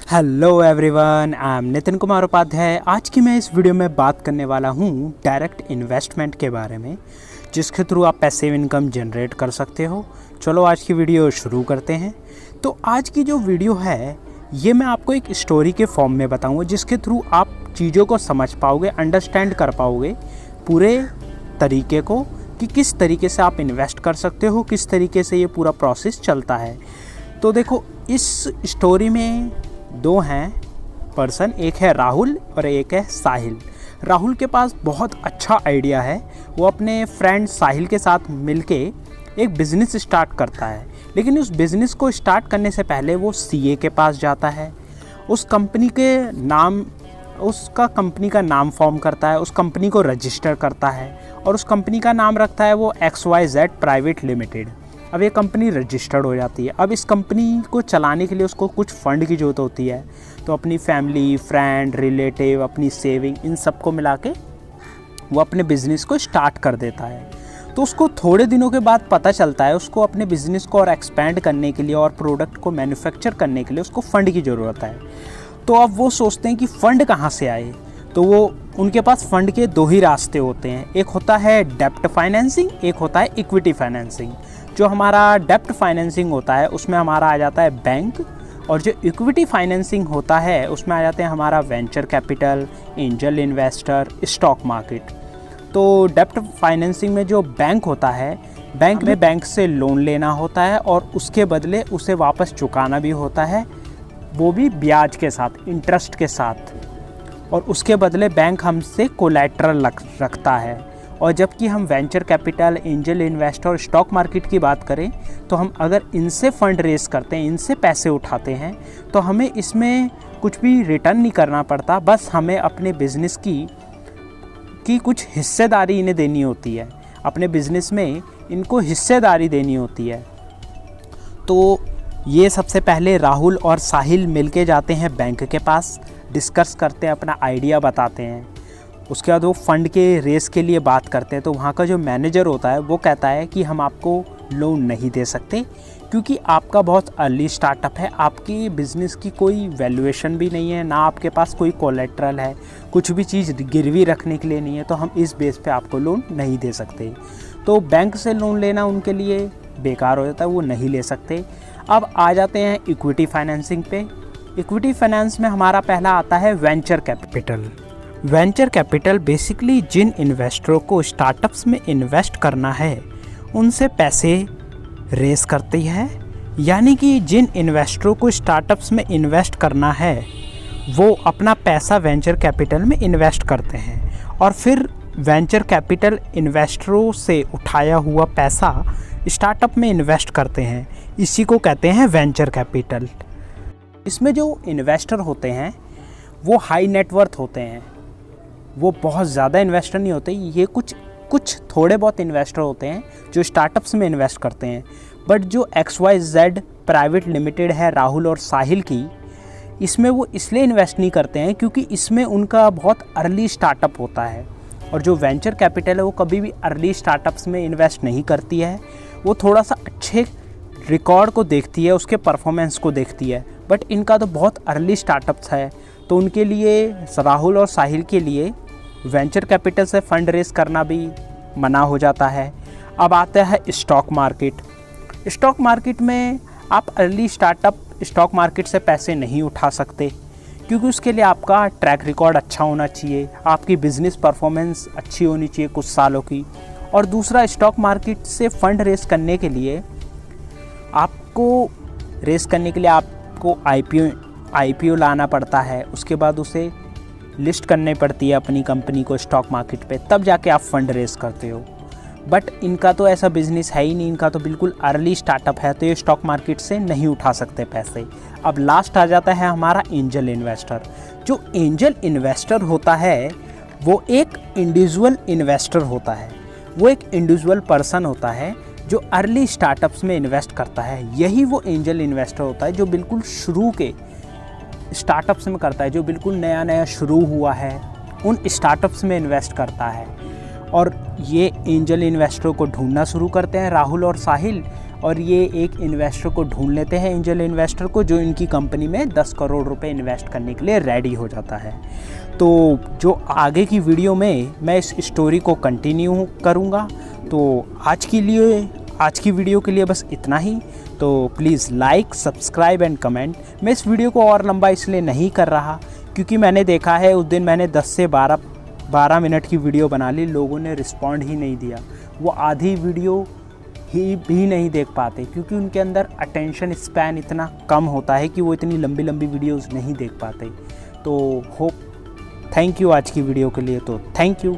Hello everyone, I am Nitin Kumar Upadhyay. आज की मैं इस वीडियो में बात करने वाला हूँ डायरेक्ट इन्वेस्टमेंट के बारे में, जिसके थ्रू आप पैसिव इनकम जनरेट कर सकते हो। चलो आज की वीडियो शुरू करते हैं। तो आज की जो वीडियो है ये मैं आपको एक स्टोरी के फॉर्म में बताऊँगा, जिसके थ्रू आप चीज़ों को समझ पाओगे, अंडरस्टैंड कर पाओगे पूरे तरीके को कि किस तरीके से आप इन्वेस्ट कर सकते हो, किस तरीके से ये पूरा प्रोसेस चलता है। तो देखो, इस स्टोरी में दो हैं पर्सन, एक है राहुल और एक है साहिल। राहुल के पास बहुत अच्छा आइडिया है। वो अपने फ्रेंड साहिल के साथ मिलके एक बिज़नेस स्टार्ट करता है, लेकिन उस बिज़नेस को स्टार्ट करने से पहले वो सीए के पास जाता है। उसका कंपनी का नाम फॉर्म करता है, उस कंपनी को रजिस्टर करता है और उस कंपनी का नाम रखता है वो XYZ प्राइवेट लिमिटेड। अब ये कंपनी रजिस्टर्ड हो जाती है। अब इस कंपनी को चलाने के लिए उसको कुछ फ़ंड की ज़रूरत होती है, तो अपनी फैमिली, फ्रेंड, रिलेटिव, अपनी सेविंग, इन सब को मिला के वो अपने बिज़नेस को स्टार्ट कर देता है। तो उसको थोड़े दिनों के बाद पता चलता है उसको अपने बिज़नेस को और एक्सपेंड करने के लिए और प्रोडक्ट को मैन्युफैक्चर करने के लिए उसको फ़ंड की ज़रूरत है। तो अब वो सोचते हैं कि फ़ंड कहाँ से आए। तो वो उनके पास फ़ंड के दो ही रास्ते होते हैं, एक होता है डेप्ट फाइनेंसिंग, एक होता है इक्विटी फाइनेंसिंग। जो हमारा डेप्ट फाइनेंसिंग होता है उसमें हमारा आ जाता है बैंक, और जो इक्विटी फाइनेंसिंग होता है उसमें आ जाते हैं हमारा venture capital, angel investor, stock market. तो डेप्ट फाइनेंसिंग में जो बैंक होता है, बैंक से लोन लेना होता है और उसके बदले उसे वापस चुकाना भी होता है, वो भी ब्याज के साथ, इंटरेस्ट के साथ। और उसके बदले बैंक हमसे कोलैटरल रखता है। और जबकि हम वेंचर कैपिटल, एंजल इन्वेस्टर और स्टॉक मार्केट की बात करें, तो हम अगर इनसे फ़ंड रेस करते हैं, इनसे पैसे उठाते हैं, तो हमें इसमें कुछ भी रिटर्न नहीं करना पड़ता। बस हमें अपने बिज़नेस की कुछ हिस्सेदारी इन्हें देनी होती है, अपने बिज़नेस में इनको हिस्सेदारी देनी होती है। तो ये सबसे पहले राहुल और साहिल मिलके जाते हैं बैंक के पास, डिस्कस करते हैं, अपना आइडिया बताते हैं। उसके बाद वो फ़ंड के रेस के लिए बात करते हैं। तो वहाँ का जो मैनेजर होता है वो कहता है कि हम आपको लोन नहीं दे सकते, क्योंकि आपका बहुत अर्ली स्टार्टअप है, आपकी बिज़नेस की कोई वैल्यूएशन भी नहीं है, ना आपके पास कोई कोलेट्रल है, कुछ भी चीज़ गिरवी रखने के लिए नहीं है, तो हम इस बेस पे आपको लोन नहीं दे सकते। तो बैंक से लोन लेना उनके लिए बेकार हो जाता है, वो नहीं ले सकते। अब आ जाते हैं इक्विटी फाइनेंसिंग पे। इक्विटी फाइनेंस में हमारा पहला आता है venture capital. Venture capital basically जिन इन्वेस्टरों को स्टार्टअप्स में इन्वेस्ट करना है उनसे पैसे रेस करती है। यानी कि जिन इन्वेस्टरों को स्टार्टअप्स में इन्वेस्ट करना है वो अपना पैसा वेंचर कैपिटल में इन्वेस्ट करते हैं और फिर वेंचर कैपिटल इन्वेस्टरों से उठाया हुआ पैसा स्टार्टअप में इन्वेस्ट करते हैं। इसी को कहते हैं वेंचर कैपिटल। इसमें जो इन्वेस्टर होते हैं वो हाई नेटवर्थ होते हैं, वो बहुत ज़्यादा इन्वेस्टर नहीं होते। ये कुछ थोड़े बहुत इन्वेस्टर होते हैं जो स्टार्टअप्स में इन्वेस्ट करते हैं। बट जो XYZ प्राइवेट लिमिटेड है राहुल और साहिल की, इसमें वो इसलिए इन्वेस्ट नहीं करते हैं क्योंकि इसमें उनका बहुत अर्ली स्टार्टअप होता है। और जो वेंचर कैपिटल है वो कभी भी अर्ली स्टार्टअप्स में इन्वेस्ट नहीं करती है, वो थोड़ा सा अच्छे रिकॉर्ड को देखती है, उसके परफॉर्मेंस को देखती है। बट इनका तो बहुत अर्ली स्टार्टअप्स है, तो उनके लिए, राहुल और साहिल के लिए, वेंचर कैपिटल से फ़ंड रेस करना भी मना हो जाता है। अब आता है स्टॉक मार्केट। स्टॉक मार्केट में आप अर्ली स्टार्टअप स्टॉक मार्केट से पैसे नहीं उठा सकते, क्योंकि उसके लिए आपका ट्रैक रिकॉर्ड अच्छा होना चाहिए, आपकी बिज़नेस परफॉर्मेंस अच्छी होनी चाहिए कुछ सालों की। और दूसरा, स्टॉक मार्केट से फ़ंड रेस करने के लिए आपको आईपीओ लाना पड़ता है, उसके बाद उसे लिस्ट करनी पड़ती है अपनी कंपनी को स्टॉक मार्केट पे, तब जाके आप फ़ंड रेस करते हो। बट इनका तो ऐसा बिज़नेस है ही नहीं, इनका तो बिल्कुल अर्ली स्टार्टअप है, तो ये स्टॉक मार्केट से नहीं उठा सकते पैसे। अब लास्ट आ जाता है हमारा एंजल इन्वेस्टर। जो एंजल इन्वेस्टर होता है वो एक इंडिविजुअल इन्वेस्टर होता है, वो एक इंडिविजुअल पर्सन होता है जो अर्ली स्टार्टअप्स में इन्वेस्ट करता है। यही वो एंजल इन्वेस्टर होता है जो बिल्कुल शुरू के स्टार्टअप्स में करता है, जो बिल्कुल नया शुरू हुआ है उन स्टार्टअप्स में इन्वेस्ट करता है। और ये एंजल इन्वेस्टरों को ढूंढना शुरू करते हैं राहुल और साहिल, और ये एक इन्वेस्टर को ढूंढ लेते हैं, एंजल इन्वेस्टर को, जो इनकी कंपनी में 10 करोड़ रुपए इन्वेस्ट करने के लिए रेडी हो जाता है। तो जो आगे की वीडियो में मैं इस स्टोरी को कंटिन्यू करूँगा। तो आज की वीडियो के लिए बस इतना ही। तो please like, subscribe and comment. मैं इस वीडियो को और लंबा इसलिए नहीं कर रहा क्योंकि मैंने देखा है उस दिन मैंने 10 से 12 मिनट की वीडियो बना ली, लोगों ने रिस्पॉन्ड ही नहीं दिया। वो आधी वीडियो भी नहीं देख पाते क्योंकि उनके अंदर अटेंशन स्पैन इतना कम होता है कि वो इतनी लंबी लंबी वीडियोस नहीं देख पाते। तो थैंक यू आज की वीडियो के लिए। तो थैंक यू।